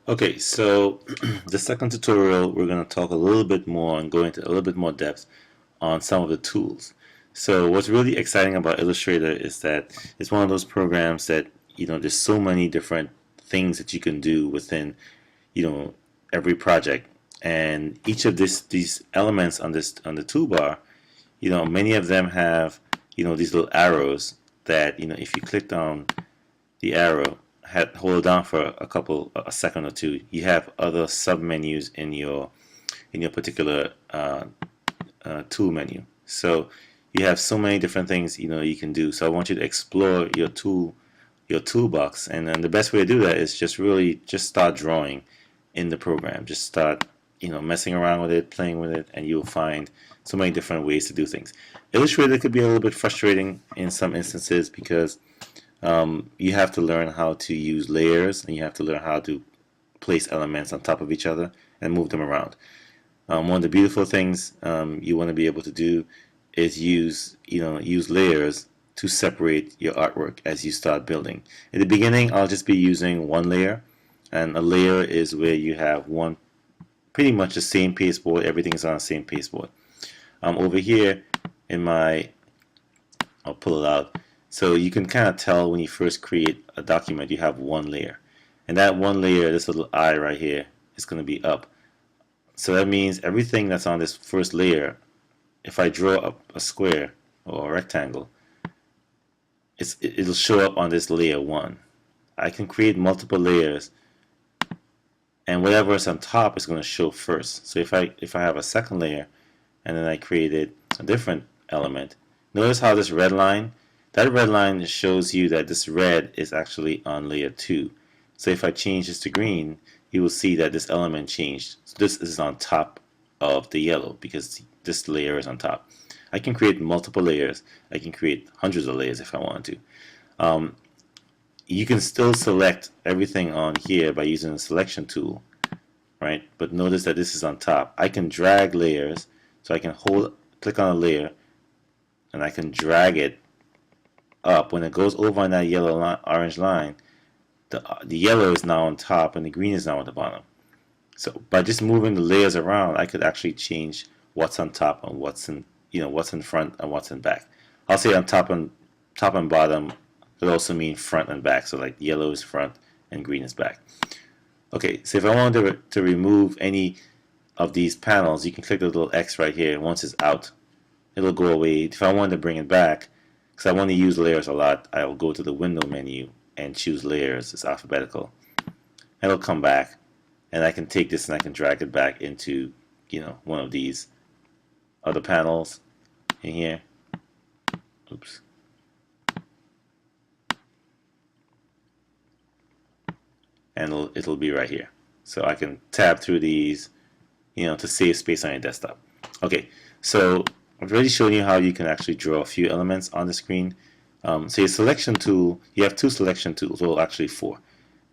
Okay, so the second tutorial, we're going to talk a little bit more and go into a little bit more depth on some of the tools. So what's really exciting about Illustrator is that it's one of those programs that, there's so many different things that you can do within, every project. And each of these elements on the toolbar, many of them have, these little arrows that, if you clicked on the arrow, hold it down for a second or two, you have other sub menus in your particular tool menu. So you have so many different things you can do. So I want you to explore your toolbox, and then the best way to do that is just start drawing in the program. Just start messing around with it, playing with it, and you'll find so many different ways to do things. Illustrator could be a little bit frustrating in some instances because you have to learn how to use layers, and you have to learn how to place elements on top of each other and move them around. One of the beautiful things you want to be able to do is use layers to separate your artwork as you start building. In the beginning, I'll just be using one layer, and a layer is where you have one pretty much the same pasteboard. Everything is on the same pasteboard. Over here in my, I'll pull it out. So you can kind of tell when you first create a document, you have one layer. And that one layer, this little eye right here, is going to be up. So that means everything that's on this first layer, if I draw up a square or a rectangle, it'll show up on this layer 1. I can create multiple layers, and whatever is on top is going to show first. So if I have a second layer, and then I created a different element, notice how this red line, that red line shows you that this red is actually on layer 2. So if I change this to green, you will see that this element changed. So this is on top of the yellow because this layer is on top. I can create multiple layers. I can create hundreds of layers if I want to. You can still select everything on here by using the selection tool, right? But notice that this is on top. I can drag layers, so I can click on a layer, and I can drag it up. When it goes over on that yellow orange line, the yellow is now on top and the green is now at the bottom. So by just moving the layers around, I could actually change what's on top and what's in front and what's in back. I'll say on top and bottom would also mean front and back. So like yellow is front and green is back. Okay, so if I wanted to remove any of these panels, you can click the little X right here. Once it's out, it'll go away. If I wanted to bring it back, because I want to use layers a lot, I'll go to the window menu and choose layers. It's alphabetical. And it'll come back, and I can take this and I can drag it back into one of these other panels in here. Oops. And it'll be right here. So I can tab through these, to save space on your desktop. Okay, so I've already shown you how you can actually draw a few elements on the screen. So your selection tool, you have two selection tools, well actually 4.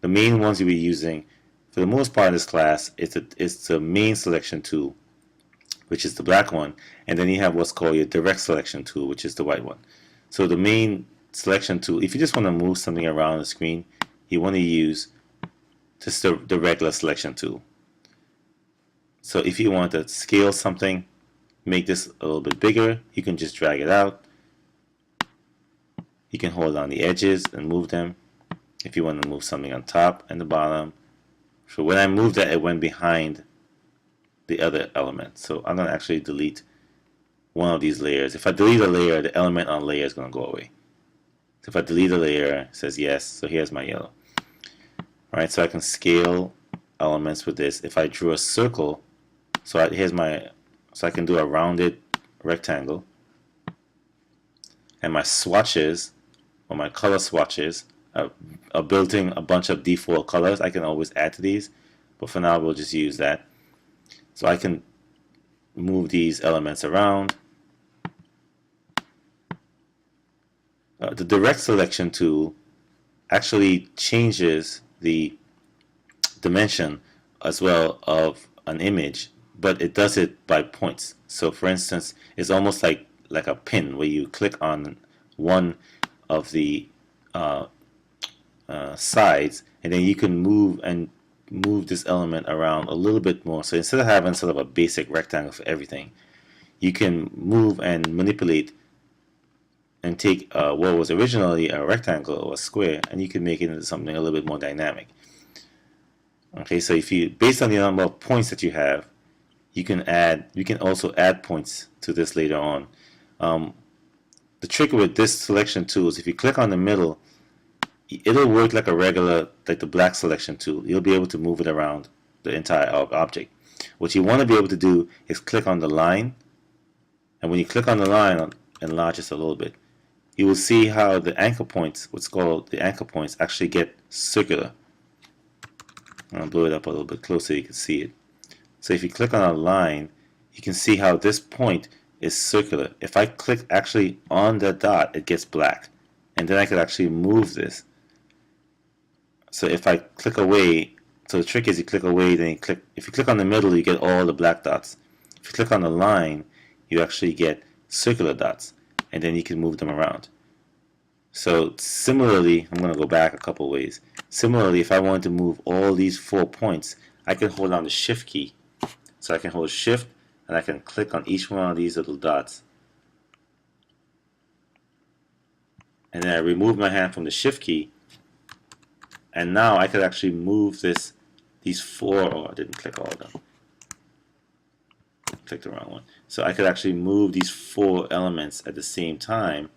The main ones you'll be using for the most part of this class is the main selection tool, which is the black one, and then you have what's called your direct selection tool, which is the white one. So the main selection tool, if you just want to move something around the screen, you want to use just the regular selection tool. So if you want to scale something, make this a little bit bigger, you can just drag it out. You can hold on the edges and move them if you want to move something on top and the bottom. So when I moved that, it went behind the other element. So I'm going to actually delete one of these layers. If I delete a layer, the element on layer is going to go away. So if I delete a layer, it says yes, so here's my yellow. Alright, so I can scale elements with this. If I drew a circle, so I can do a rounded rectangle, and my swatches, or my color swatches, are built-in a bunch of default colors. I can always add to these, but for now we'll just use that. So I can move these elements around. The direct selection tool actually changes the dimension as well of an image, but it does it by points. So for instance, it's almost like a pin where you click on one of the sides, and then you can move and move this element around a little bit more. So instead of having sort of a basic rectangle for everything, you can move and manipulate and take what was originally a rectangle or a square, and you can make it into something a little bit more dynamic. Okay, so if you, based on the number of points that you have, you can also add points to this later on. The trick with this selection tool is if you click on the middle, it'll work like a regular, like the black selection tool. You'll be able to move it around the entire object. What you want to be able to do is click on the line, and when you click on the line, enlarge this a little bit, you will see how the anchor points, what's called the anchor points, actually get circular. I'll blow it up a little bit closer so you can see it. So if you click on a line, you can see how this point is circular. If I click actually on the dot, it gets black. And then I could actually move this. So if I click away, so the trick is you click away, then you click, if you click on the middle, you get all the black dots. If you click on the line, you actually get circular dots, and then you can move them around. So similarly, I'm going to go back a couple ways. Similarly, if I wanted to move all these 4 points, I can hold down the Shift key. So I can hold Shift, and I can click on each one of these little dots. And then I remove my hand from the Shift key, and now I could actually move these 4, oh, I didn't click all of them. I clicked the wrong one. So I could actually move these 4 elements at the same time.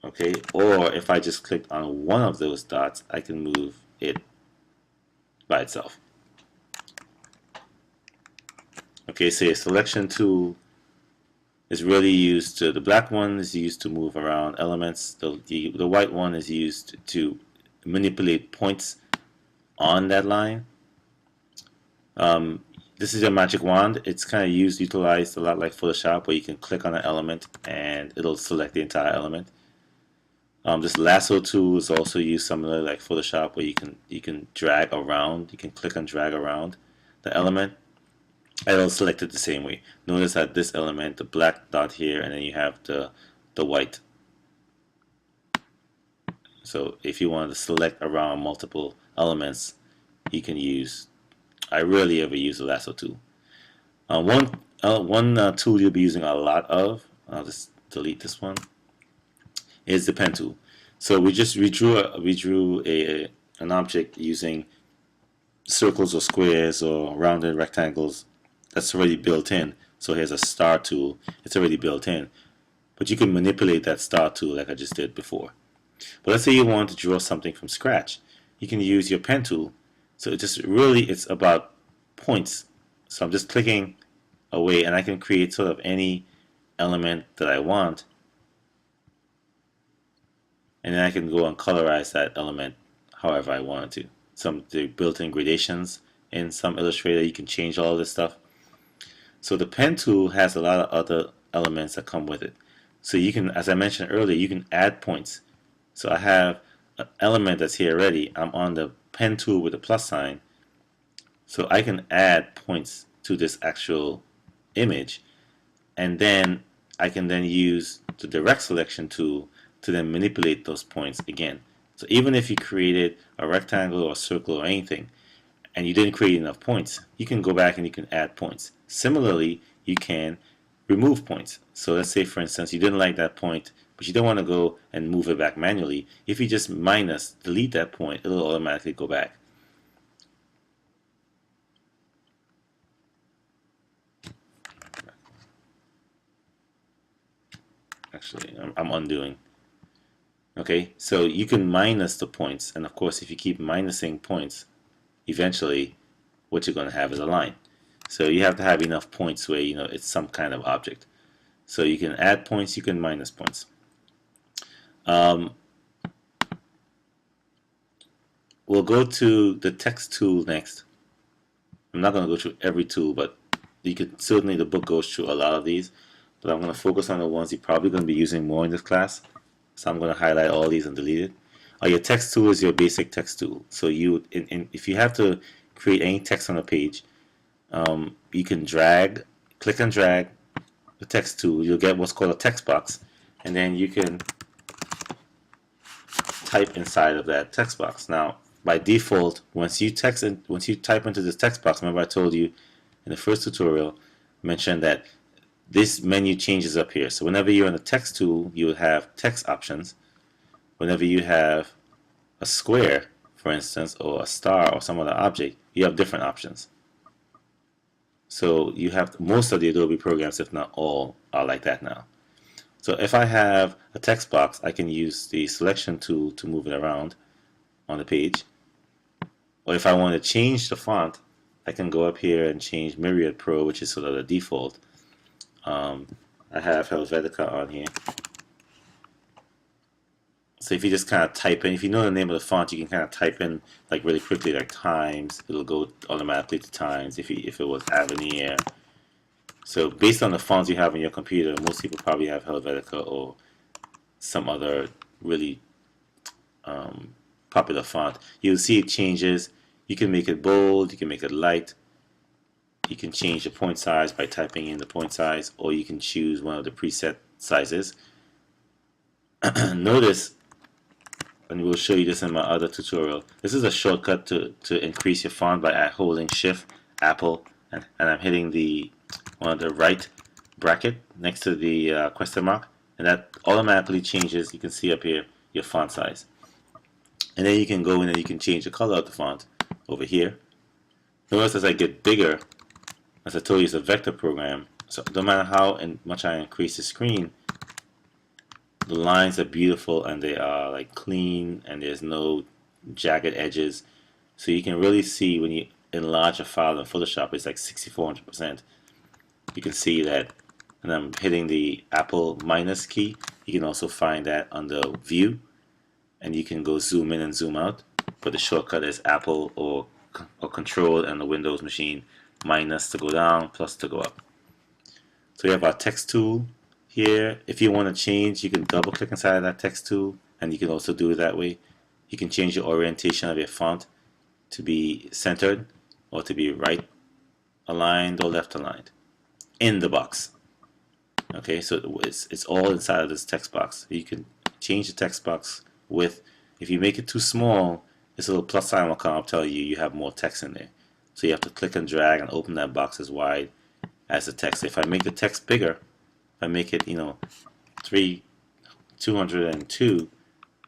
Okay, or if I just clicked on one of those dots, I can move it by itself. Okay, so a selection tool is really used to, the black one is used to move around elements. The white one is used to manipulate points on that line. This is your magic wand. It's kind of utilized a lot like Photoshop, where you can click on an element and it'll select the entire element. This lasso tool is also used similar like Photoshop, where you can drag around. You can click and drag around the element, and it'll select it the same way. Notice that this element, the black dot here, and then you have the white. So if you want to select around multiple elements, you can use. I rarely ever use the lasso tool. One tool you'll be using a lot of, I'll just delete this one, is the pen tool. So we drew an object using circles or squares or rounded rectangles. That's already built in. So here's a star tool. It's already built in. But you can manipulate that star tool like I just did before. But let's say you want to draw something from scratch. You can use your pen tool. So it's about points. So I'm just clicking away, and I can create sort of any element that I want. And then I can go and colorize that element however I want to. Some the built-in gradations in some Illustrator, you can change all this stuff. So the pen tool has a lot of other elements that come with it. So you can, as I mentioned earlier, you can add points. So I have an element that's here already. I'm on the pen tool with the plus sign. So I can add points to this actual image, and then I can then use the direct selection tool to then manipulate those points again. So even if you created a rectangle or a circle or anything, and you didn't create enough points, you can go back and you can add points. Similarly, you can remove points. So let's say, for instance, you didn't like that point, but you don't want to go and move it back manually. If you just delete that point, it'll automatically go back. Actually, I'm undoing. Okay, so you can minus the points, and of course, if you keep minusing points, eventually what you're going to have is a line. So you have to have enough points where it's some kind of object. So you can add points, you can minus points. We'll go to the text tool next. I'm not going to go through every tool, but you could certainly, the book goes through a lot of these, but I'm going to focus on the ones you're probably going to be using more in this class. So I'm going to highlight all these and delete it. Your text tool is your basic text tool. So if you have to create any text on a page, you can click and drag the text tool. You'll get what's called a text box, and then you can type inside of that text box. Now, by default, once you type into this text box, remember I told you in the first tutorial, mentioned that this menu changes up here. So whenever you're in the text tool, you will have text options. Whenever you have a square, for instance, or a star or some other object, you have different options. So you have most of the Adobe programs, if not all, are like that now. So if I have a text box, I can use the selection tool to move it around on the page. Or if I want to change the font, I can go up here and change Myriad Pro, which is sort of the default. I have Helvetica on here. So if you just kind of type in, if you know the name of the font, you can kind of type in like really quickly, like Times. It'll go automatically to Times if it was Avenir. So based on the fonts you have on your computer, most people probably have Helvetica or some other really popular font. You'll see it changes. You can make it bold, you can make it light. You can change the point size by typing in the point size, or you can choose one of the preset sizes. Notice, and we'll show you this in my other tutorial, this is a shortcut to increase your font by holding Shift, Apple, and I'm hitting the one of the right bracket next to the question mark, and that automatically changes, you can see up here, your font size. And then you can go in and you can change the color of the font over here. Notice as I get bigger, as I told you, it's a vector program, so no matter how much I increase the screen, the lines are beautiful and they are like clean and there's no jagged edges. So you can really see when you enlarge a file in Photoshop, it's like 6400%. You can see that, and I'm hitting the Apple minus key. You can also find that under View, and you can go zoom in and zoom out. But the shortcut is Apple or Control and the Windows machine, minus to go down, plus to go up. So we have our text tool here. If you want to change, you can double click inside of that text tool, and you can also do it that way. You can change the orientation of your font to be centered or to be right aligned or left aligned in the box. Okay, so it's all inside of this text box. You can change the text box width. If you make it too small, this little plus sign will come up tell you have more text in there. So you have to click and drag and open that box as wide as the text. If I make the text bigger, if I make it 202,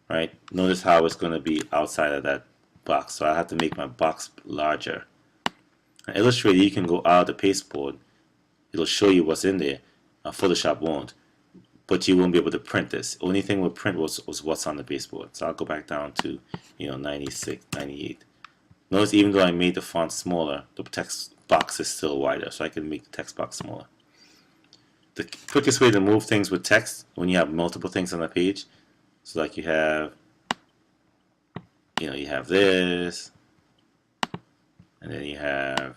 right? Notice how it's going to be outside of that box. So I have to make my box larger. In Illustrator, you can go out of the pasteboard. It'll show you what's in there. Photoshop won't, but you won't be able to print this. Only thing we'll print was what's on the baseboard. So I'll go back down to 96, 98. Notice even though I made the font smaller, the text box is still wider, so I can make the text box smaller. The quickest way to move things with text when you have multiple things on a page, so like you have this, and then you have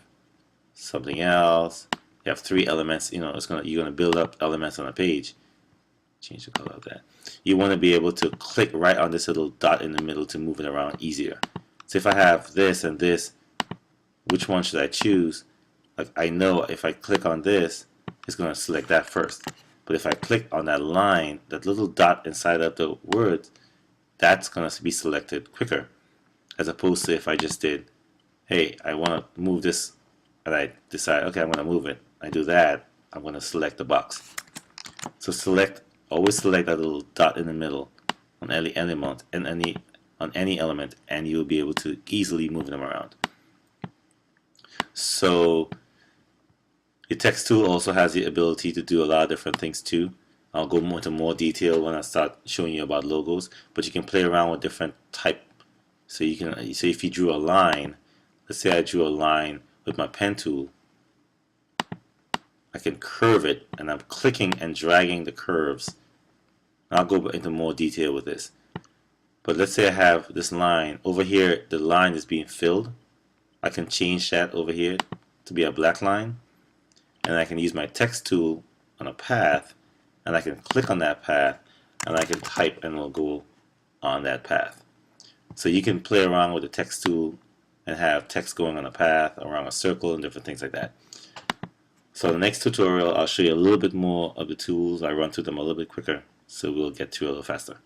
something else. You have three elements. You're gonna build up elements on a page. Change the color of that. You want to be able to click right on this little dot in the middle to move it around easier. So if I have this and this, which one should I choose? Like I know if I click on this, it's going to select that first. But if I click on that line, that little dot inside of the word, that's going to be selected quicker. As opposed to if I just did, hey, I want to move this, and I decide, okay, I'm going to move it. I do that, I'm going to select the box. So always select that little dot in the middle on any element, and you'll be able to easily move them around. So your text tool also has the ability to do a lot of different things too. I'll go into more detail when I start showing you about logos, but you can play around with different type. So you can say if you drew a line, let's say I drew a line with my pen tool, I can curve it, and I'm clicking and dragging the curves. I'll go into more detail with this. But let's say I have this line over here, the line is being filled. I can change that over here to be a black line, and I can use my text tool on a path, and I can click on that path, and I can type, and it'll go on that path. So you can play around with the text tool and have text going on a path around a circle and different things like that. So the next tutorial, I'll show you a little bit more of the tools. I run through them a little bit quicker, so we'll get to it a little faster.